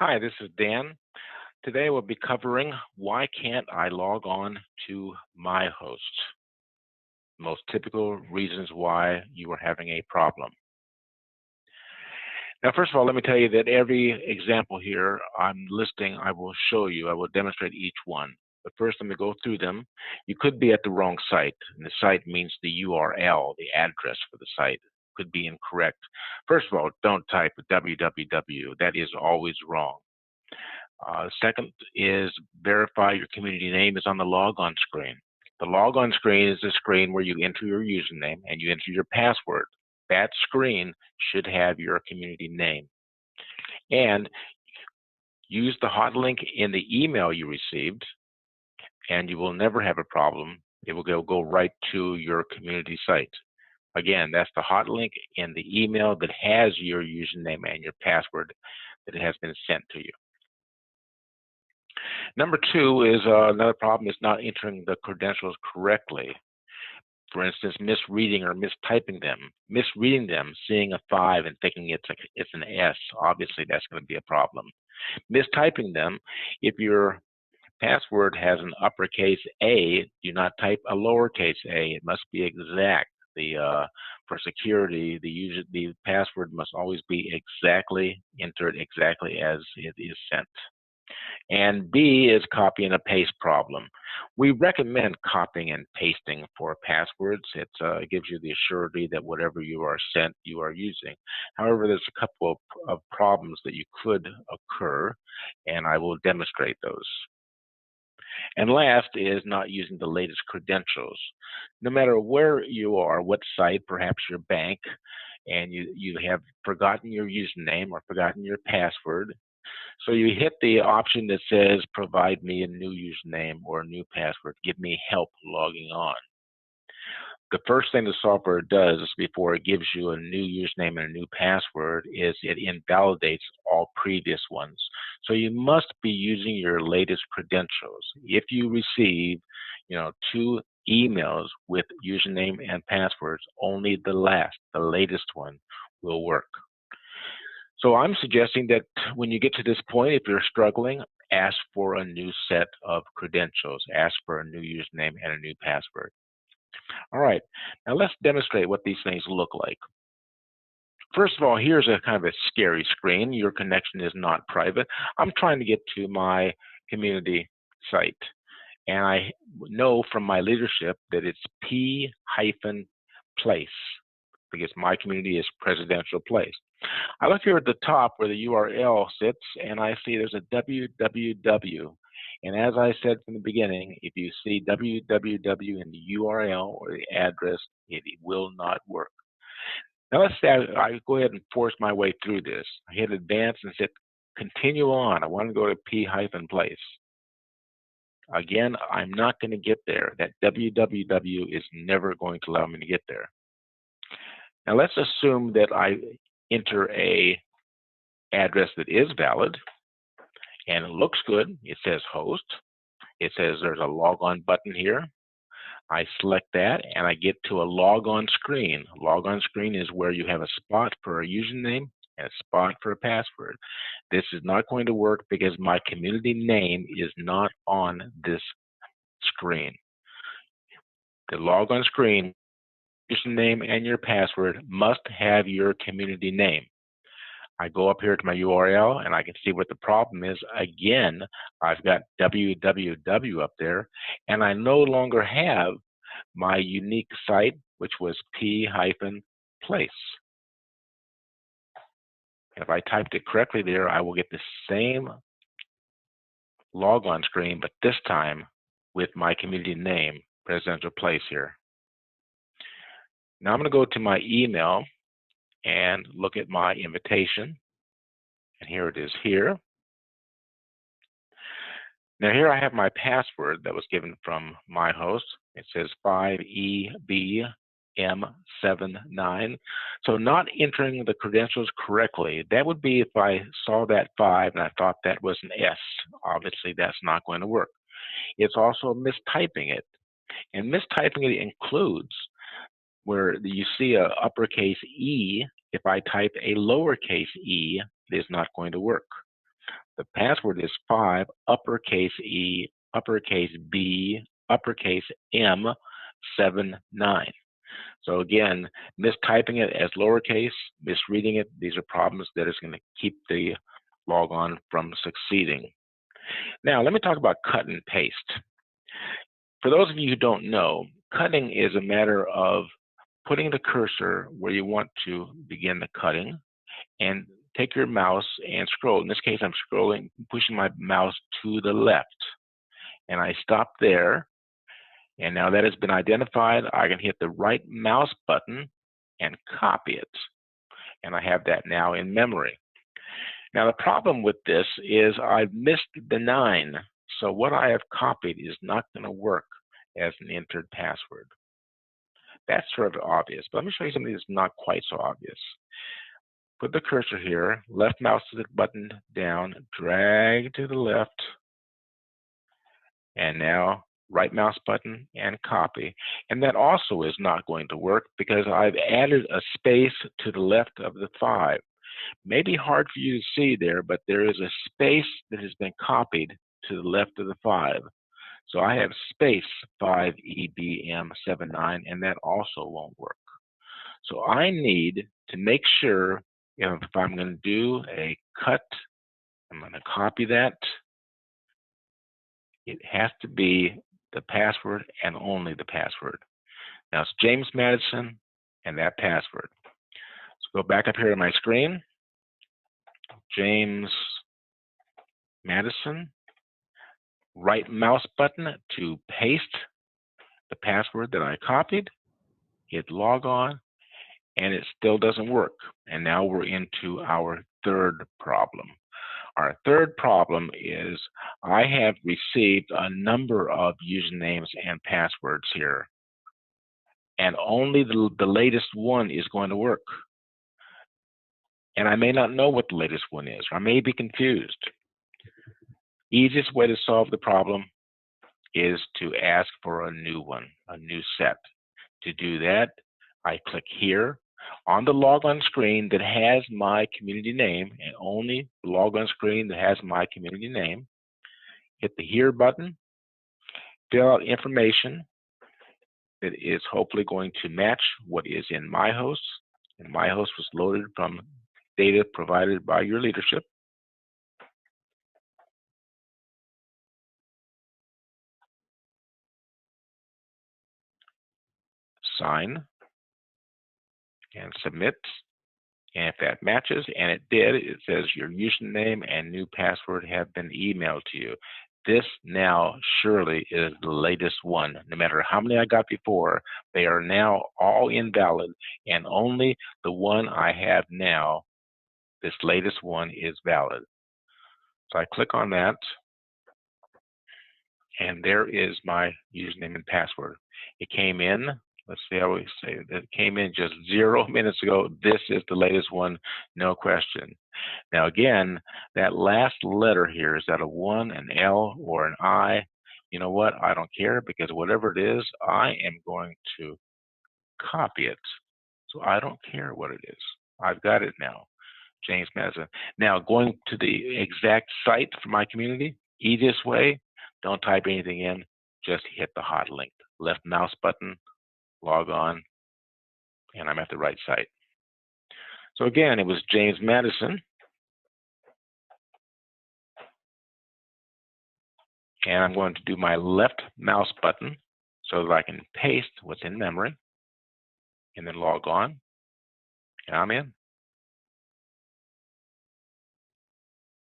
Hi, this is Dan. Today we'll be covering why can't I log on to my host? Most typical reasons why you are having a problem. Now, first of all, let me tell you that every example here I'm listing, I will show you, I will demonstrate each one. But first, let me go through them. You could be at the wrong site, and the site means the URL, the address for the site could be incorrect. First of all, don't type www. That is always wrong. Second is verify your community name is on the logon screen. The logon screen is the screen where you enter your username and you enter your password. That screen should have your community name. And use the hot link in the email you received, and you will never have a problem. It will go right to your community site. Again, that's the hot link in the email that has your username and your password that has been sent to you. Number two is another problem is not entering the credentials correctly. For instance, misreading or mistyping them. Misreading them, seeing a 5 and thinking it's an S, obviously that's going to be a problem. Mistyping them, if your password has an uppercase A, do not type a lowercase a. It must be exact. For security, the password must always be entered exactly as it is sent. And B is copy and a paste problem. We recommend copying and pasting for passwords. It gives you the assurity that whatever you are sent, you are using. However, there's a couple of problems that you could occur, and I will demonstrate those. And last is not using the latest credentials. No matter where you are, what site, perhaps your bank, and you have forgotten your username or forgotten your password, so you hit the option that says, provide me a new username or a new password. Give me help logging on. The first thing the software does before it gives you a new username and a new password is it invalidates all previous ones. So you must be using your latest credentials. If you receive, 2 emails with username and passwords, only the latest one will work. So I'm suggesting that when you get to this point, if you're struggling, ask for a new set of credentials. Ask for a new username and a new password. All right, now let's demonstrate what these things look like. First of all, here's a kind of a scary screen. Your connection is not private. I'm trying to get to my community site, and I know from my leadership that it's P-place, because my community is Presidential Place. I look here at the top where the URL sits, and I see there's a www. And as I said from the beginning, if you see www in the URL or the address, it will not work. Now let's say I go ahead and force my way through this. I hit advance and hit continue on. I want to go to P-place. Again, I'm not going to get there. That www is never going to allow me to get there. Now let's assume that I enter a address that is valid and it looks good. It says host. It says there's a logon button here. I select that and I get to a logon screen. Logon screen is where you have a spot for a username and a spot for a password. This is not going to work because my community name is not on this screen. The logon screen, username and your password must have your community name. I go up here to my URL and I can see what the problem is. Again, I've got www up there, and I no longer have my unique site, which was P-place. If I typed it correctly there, I will get the same logon screen, but this time with my community name, Presidential Place here. Now I'm going to go to my email and look at my invitation. And here it is here. Now here I have my password that was given from my host. It says 5EBM79. So not entering the credentials correctly. That would be if I saw that 5 and I thought that was an S. Obviously that's not going to work. It's also mistyping it. And mistyping it includes where you see a uppercase E. If I type a lowercase e, it is not going to work. The password is 5 uppercase E, uppercase B, uppercase M 79. So again, mistyping it as lowercase, misreading it, these are problems that is going to keep the logon from succeeding. Now, let me talk about cut and paste. For those of you who don't know, cutting is a matter of putting the cursor where you want to begin the cutting and take your mouse and scroll. In this case, I'm scrolling, pushing my mouse to the left. And I stop there. And now that has been identified, I can hit the right mouse button and copy it. And I have that now in memory. Now the problem with this is I've missed the 9. So what I have copied is not going to work as an entered password. That's sort of obvious, but let me show you something that's not quite so obvious. Put the cursor here, left mouse button down, drag to the left, and now right mouse button and copy. And that also is not going to work because I've added a space to the left of the 5. Maybe hard for you to see there, but there is a space that has been copied to the left of the 5. So I have space 5EBM79, and that also won't work. So I need to make sure if I'm going to do a cut, I'm going to copy that. It has to be the password and only the password. Now it's James Madison and that password. So go back up here on my screen. James Madison. Right mouse button to paste the password that I copied. Hit log on, and it still doesn't work. And now we're into our third problem. Our third problem is I have received a number of usernames and passwords here, and only the latest one is going to work. And I may not know what the latest one is, or I may be confused. Easiest way to solve the problem is to ask for a new one, a new set. To do that, I click here on the logon screen that has my community name, and only the logon screen that has my community name. Hit the Here button, fill out information that is hopefully going to match what is in HOAst. And HOAst was loaded from data provided by your leadership. Sign and submit. And if that matches, and it did, it says your username and new password have been emailed to you. This now surely is the latest one. No matter how many I got before, they are now all invalid, and only the one I have now, this latest one, is valid. So I click on that, and there is my username and password. It came in. Let's see how we say it. It came in just 0 minutes ago. This is the latest one, no question. Now again, that last letter here, is that a 1, an L, or an I? You know what? I don't care, because whatever it is, I am going to copy it. So I don't care what it is. I've got it now. James Madison. Now going to the exact site for my community, easiest way, don't type anything in, just hit the hot link. Left mouse button, log on, and I'm at the right site. So again, it was James Madison. And I'm going to do my left mouse button so that I can paste what's in memory, and then log on, and I'm in.